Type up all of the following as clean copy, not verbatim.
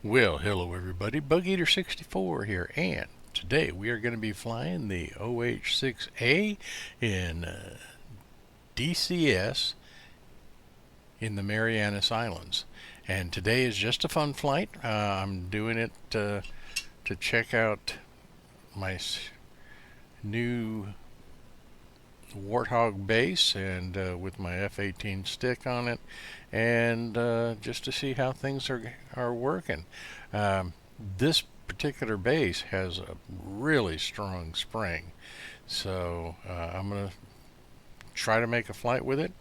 Well, hello everybody, Bug Eater 64 here, and today we are going to be flying the OH6A in DCS in the Marianas Islands. And today is just a fun flight. I'm doing it to check out my new Warthog base and with my F-18 stick on it, and just to see how things are working. This particular base has a really strong spring, so I'm going to try to make a flight with it,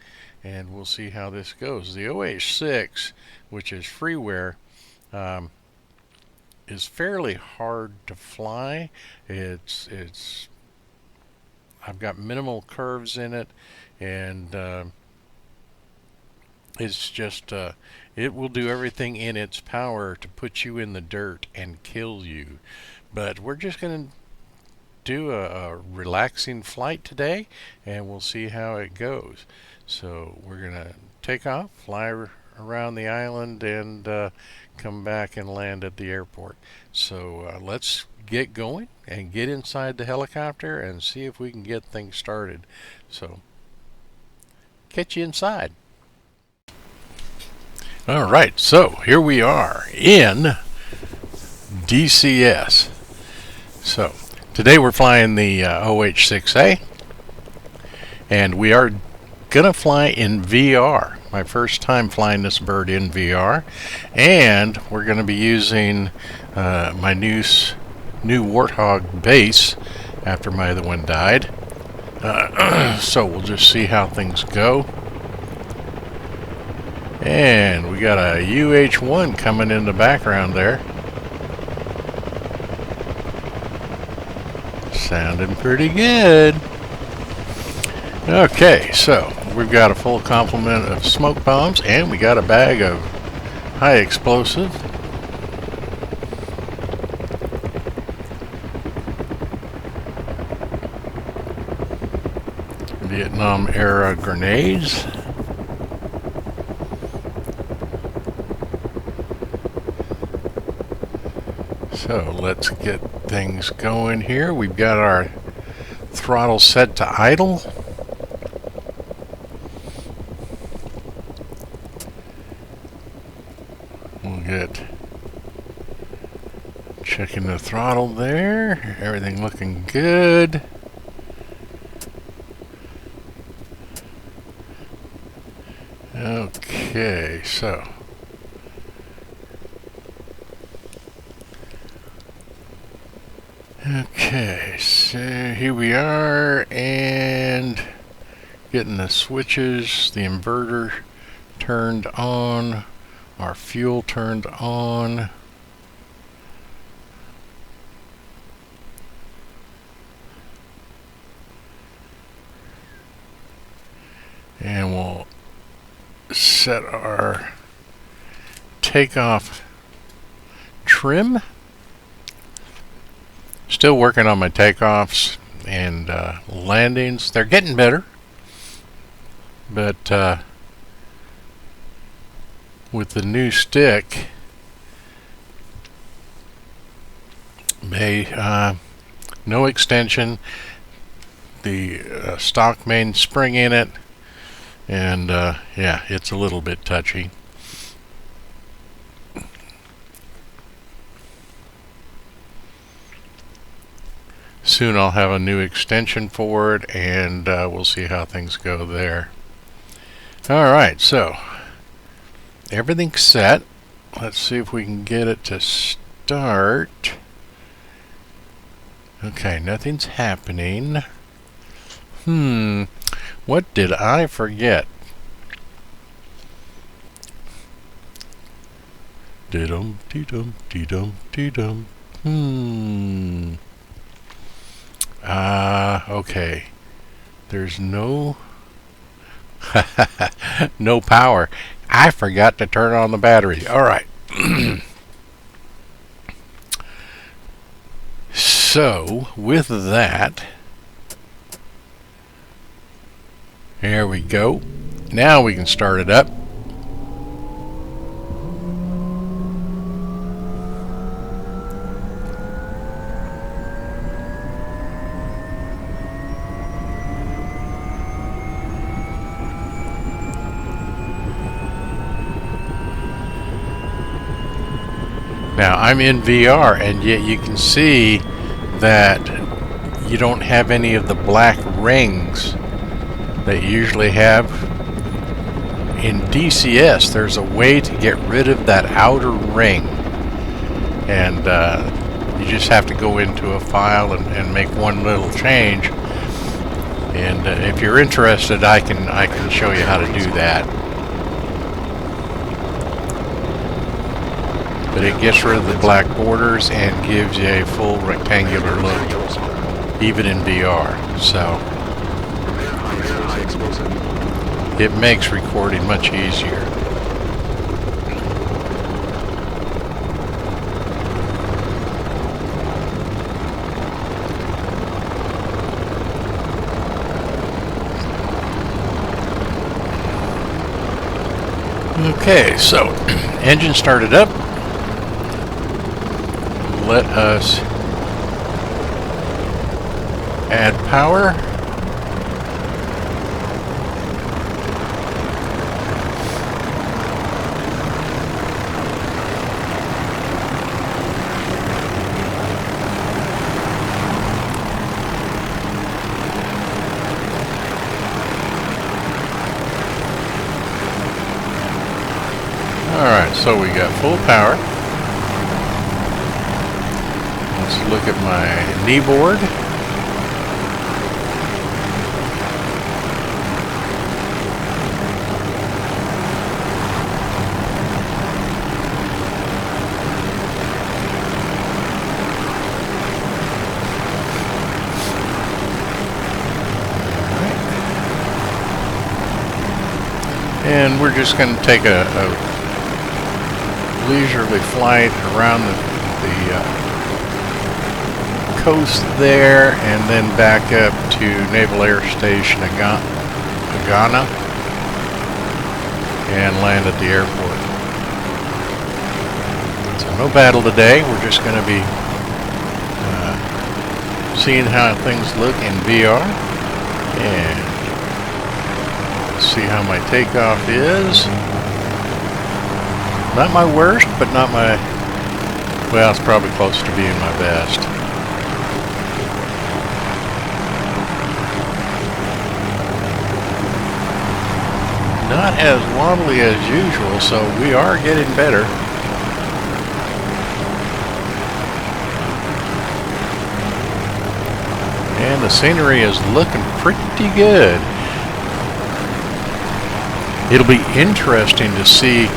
and we'll see how this goes. The OH6, which is freeware, is fairly hard to fly. I've got minimal curves in it, and it's just it will do everything in its power to put you in the dirt and kill you. But we're just going to do a relaxing flight today, and we'll see how it goes. So we're going to take off, fly around the island, and come back and land at the airport. So let's get going and get inside the helicopter and see if we can get things started. So catch you inside. All right, so here we are in DCS. So today we're flying the OH6A, and we are gonna fly in VR. My first time flying this bird in VR, and we're gonna be using my new Warthog base after my other one died. So we'll just see how things go. And we got a UH-1 coming in the background there. Sounding pretty good. Okay, so we've got a full complement of smoke bombs, and we got a bag of high explosive. Vietnam era grenades. So let's get things going here. We've got our throttle set to idle. We'll get checking the throttle there. Everything looking good. Okay, so here we are, and getting the switches, the inverter turned on, our fuel turned on. And we'll set our takeoff trim. Still working on my takeoffs and landings. They're getting better, but with the new stick, no extension, the stock mainspring in it, and yeah, it's a little bit touchy. Soon I'll have a new extension for it, and we'll see how things go there. Alright, so everything's set. Let's see if we can get it to start. Okay, nothing's happening. What did I forget? Dee-dum, dee-dum, dee-dum, dee-dum. Okay. There's no no power. I forgot to turn on the battery. Alright. So, with that, there we go. Now we can start it up. Now I'm in VR, and yet you can see that you don't have any of the black rings that you usually have. In DCS, there's a way to get rid of that outer ring, and you just have to go into a file and make one little change. And if you're interested, I can show you how to do that. But it gets rid of the black borders and gives you a full rectangular look, even in VR. So it makes recording much easier. Okay, so engine started up. Let us add power. Alright, so we got full power. Let's look at my knee board. And we're just going to take a leisurely flight around the coast there, and then back up to Naval Air Station Agana and land at the airport. So no battle today. We're just going to be seeing how things look in VR, and see how my takeoff is. Not my worst, but not my, well, it's probably close to being my best. Not as wobbly as usual, so we are getting better. And the scenery is looking pretty good. It'll be interesting to see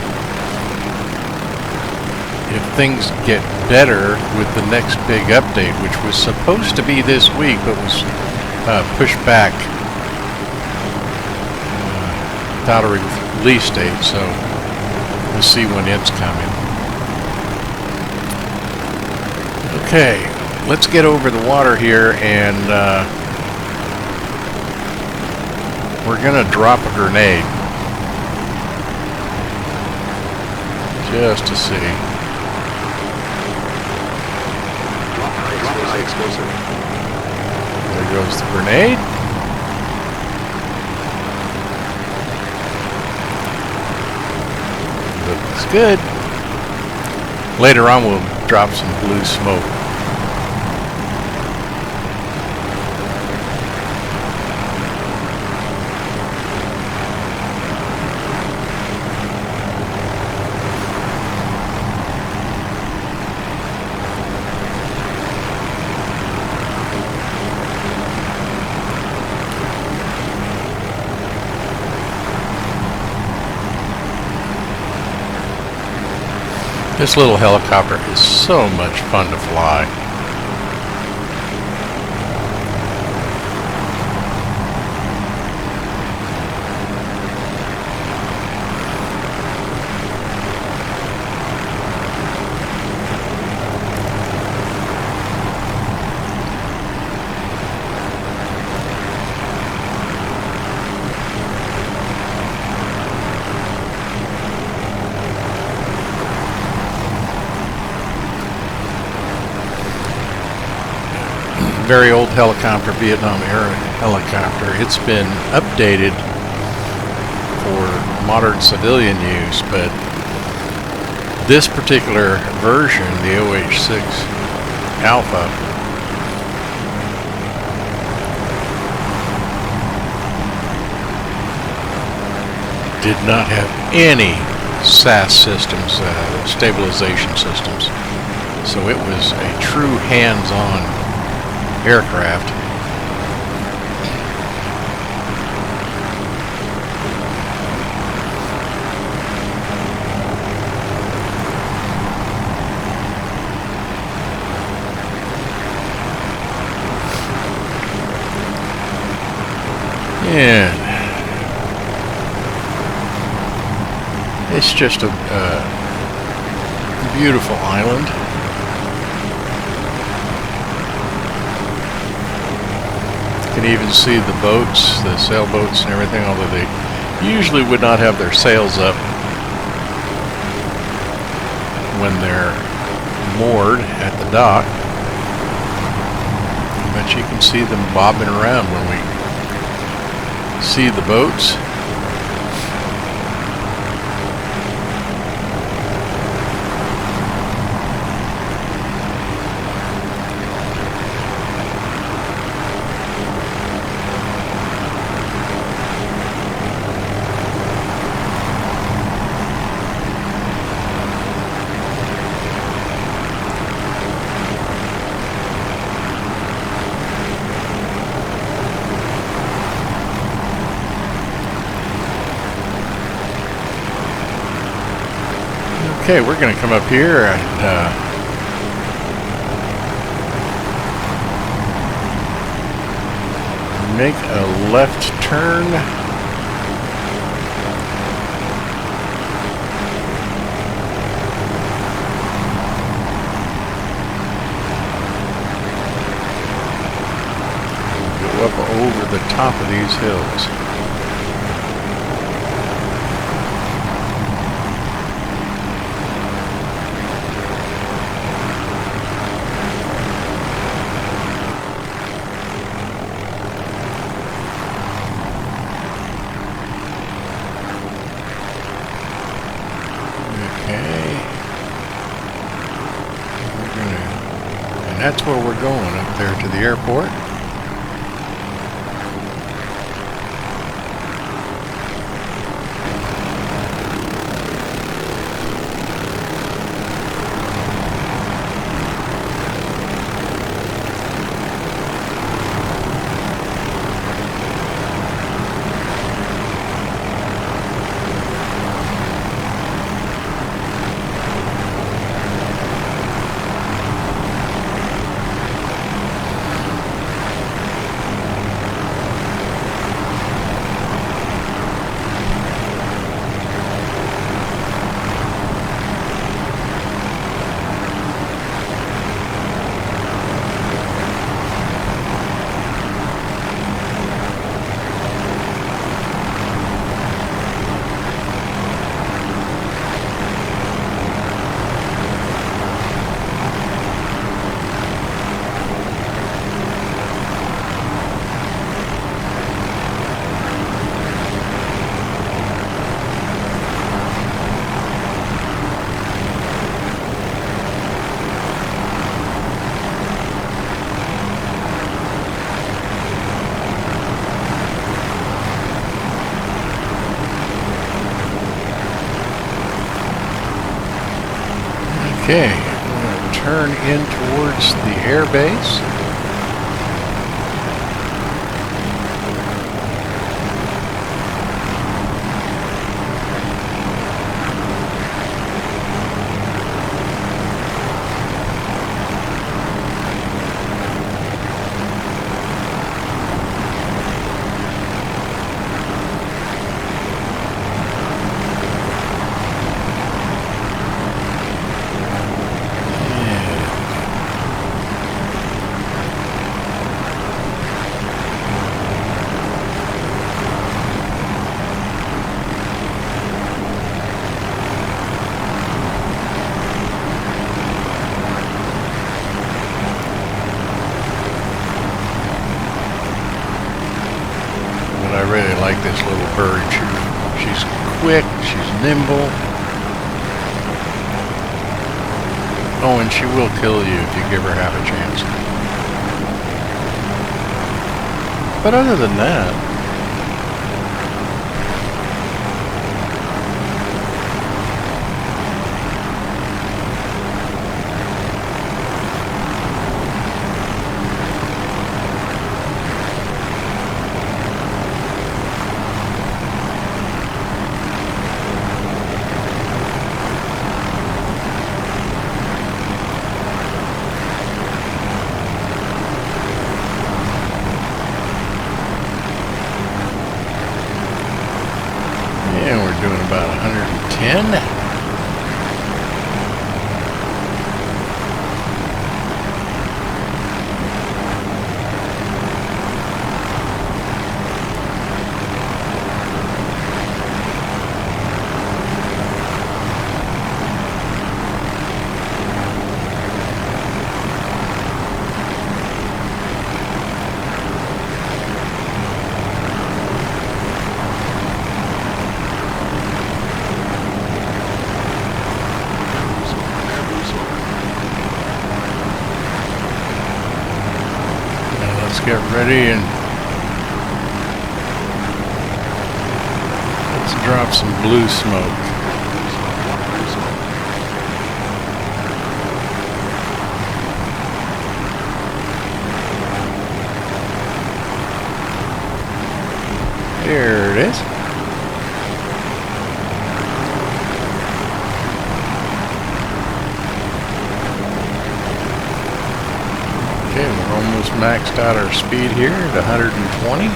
if things get better with the next big update, which was supposed to be this week, but was pushed back without a release date, so we'll see when it's coming. Okay, let's get over the water here, and we're gonna drop a grenade just to see. There goes the grenade. Looks good. Later on we'll drop some blue smoke. This little helicopter is so much fun to fly. Very old helicopter, Vietnam era helicopter. It's been updated for modern civilian use, but This particular version, the OH6 Alpha, did not have any SAS systems, stabilization systems. So it was a true hands-on aircraft. And it's just a beautiful island. You can even see the boats, the sailboats and everything, although they usually would not have their sails up when they're moored at the dock. But you can see them bobbing around when we see the boats. Okay, we're going to come up here and make a left turn. Go up over the top of these hills. That's where we're going, up there to the airport. Okay, I'm going to turn in towards the air base. I really like this little bird. She's quick, she's nimble. Oh, and she will kill you if you give her half a chance. But other than that, yeah, we're doing about 110. Let's get ready and let's drop some blue smoke. There it is. Okay, we're almost maxed out our speed here at 120.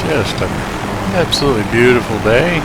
Just an absolutely beautiful day.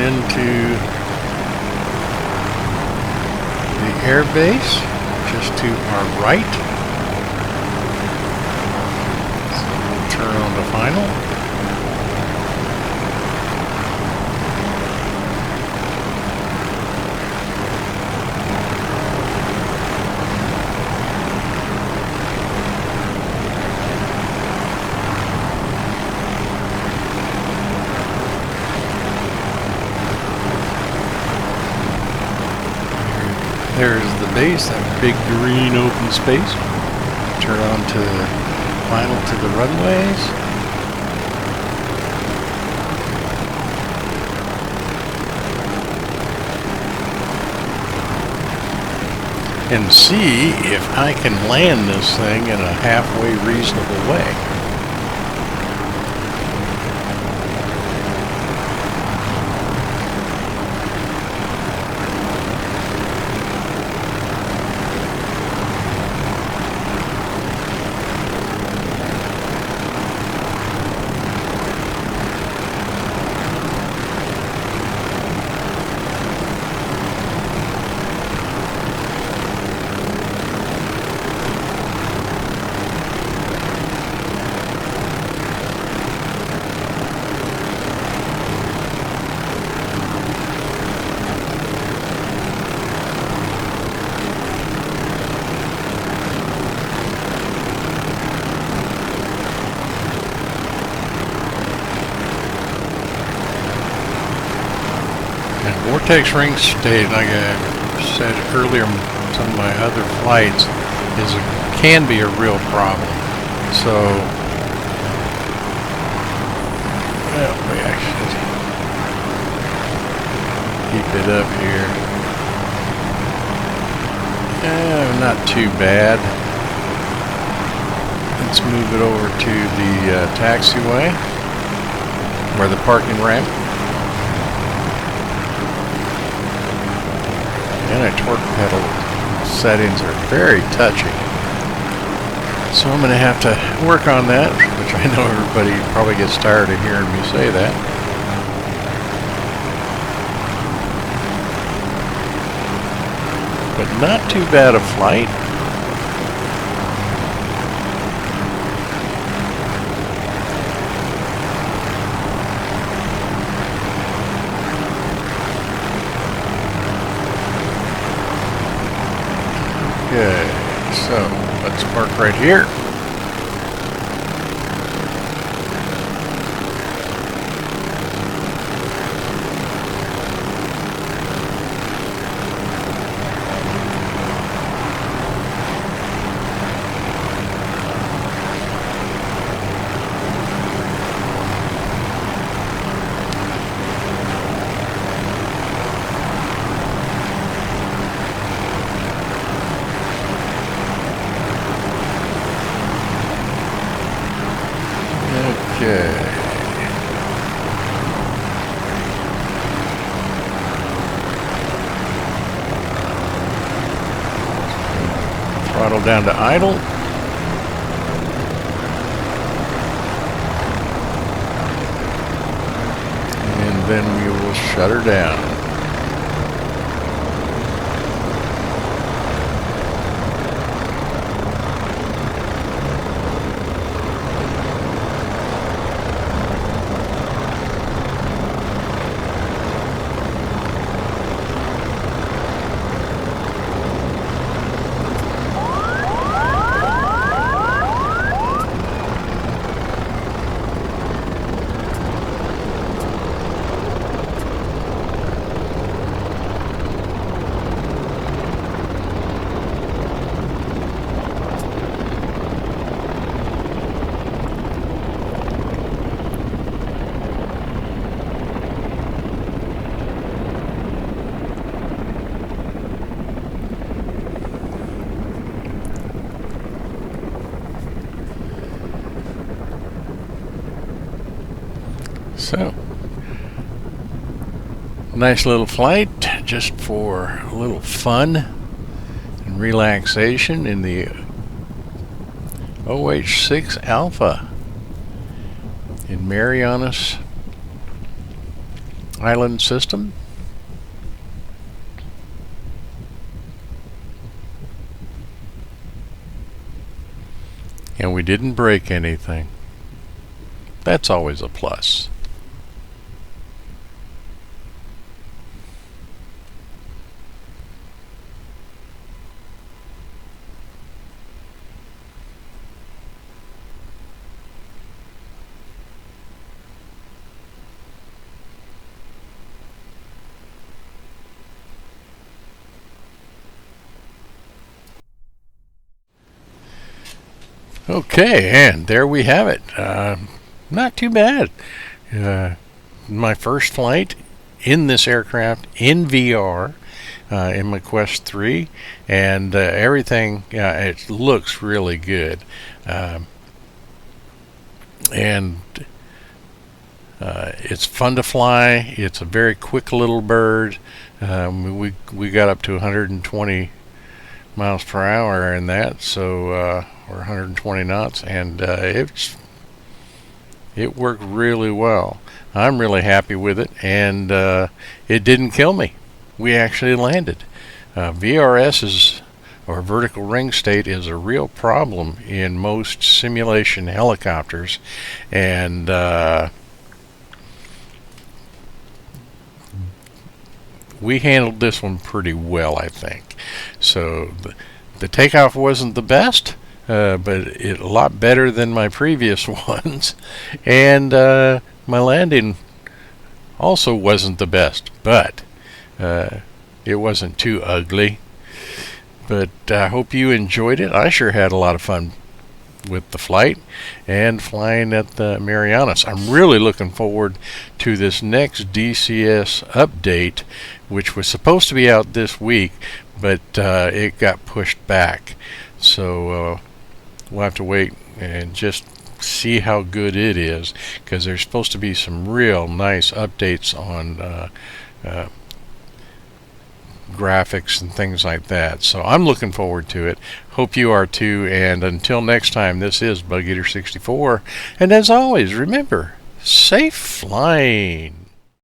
into the air base just to our right. So we'll turn on to final. There's the base, that big green open space. Turn on to final to the runways. And see if I can land this thing in a halfway reasonable way. Vortex ring state, like I said earlier, some of my other flights, can be a real problem. So, well, we actually keep it up here. Not too bad. Let's move it over to the taxiway, or the parking ramp. Anti-torque pedal settings are very touchy, so I'm going to have to work on that, which I know everybody probably gets tired of hearing me say that. But not too bad a flight. Okay, so let's park right here. Okay. Throttle down to idle. And then we will shut her down. So, nice little flight just for a little fun and relaxation in the OH6 Alpha in Marianas Island system. And we didn't break anything. That's always a plus. Okay, and there we have it. Not too bad. My first flight in this aircraft in VR in my Quest 3, and everything, it looks really good. And it's fun to fly. It's a very quick little bird. We got up to 120 miles per hour in that, so or 120 knots, and it worked really well. I'm really happy with it, and it didn't kill me. We actually landed. VRS is, or vertical ring state, is a real problem in most simulation helicopters, and we handled this one pretty well, I think. So the takeoff wasn't the best, but a lot better than my previous ones, and my landing also wasn't the best, but it wasn't too ugly. But I hope you enjoyed it. I sure had a lot of fun with the flight and flying at the Marianas. I'm really looking forward to this next DCS update, which was supposed to be out this week, but it got pushed back. So we'll have to wait and just see how good it is, because there's supposed to be some real nice updates on graphics and things like that. So I'm looking forward to it. Hope you are too. And until next time, this is Bug Eater 64. And as always, remember, safe flying.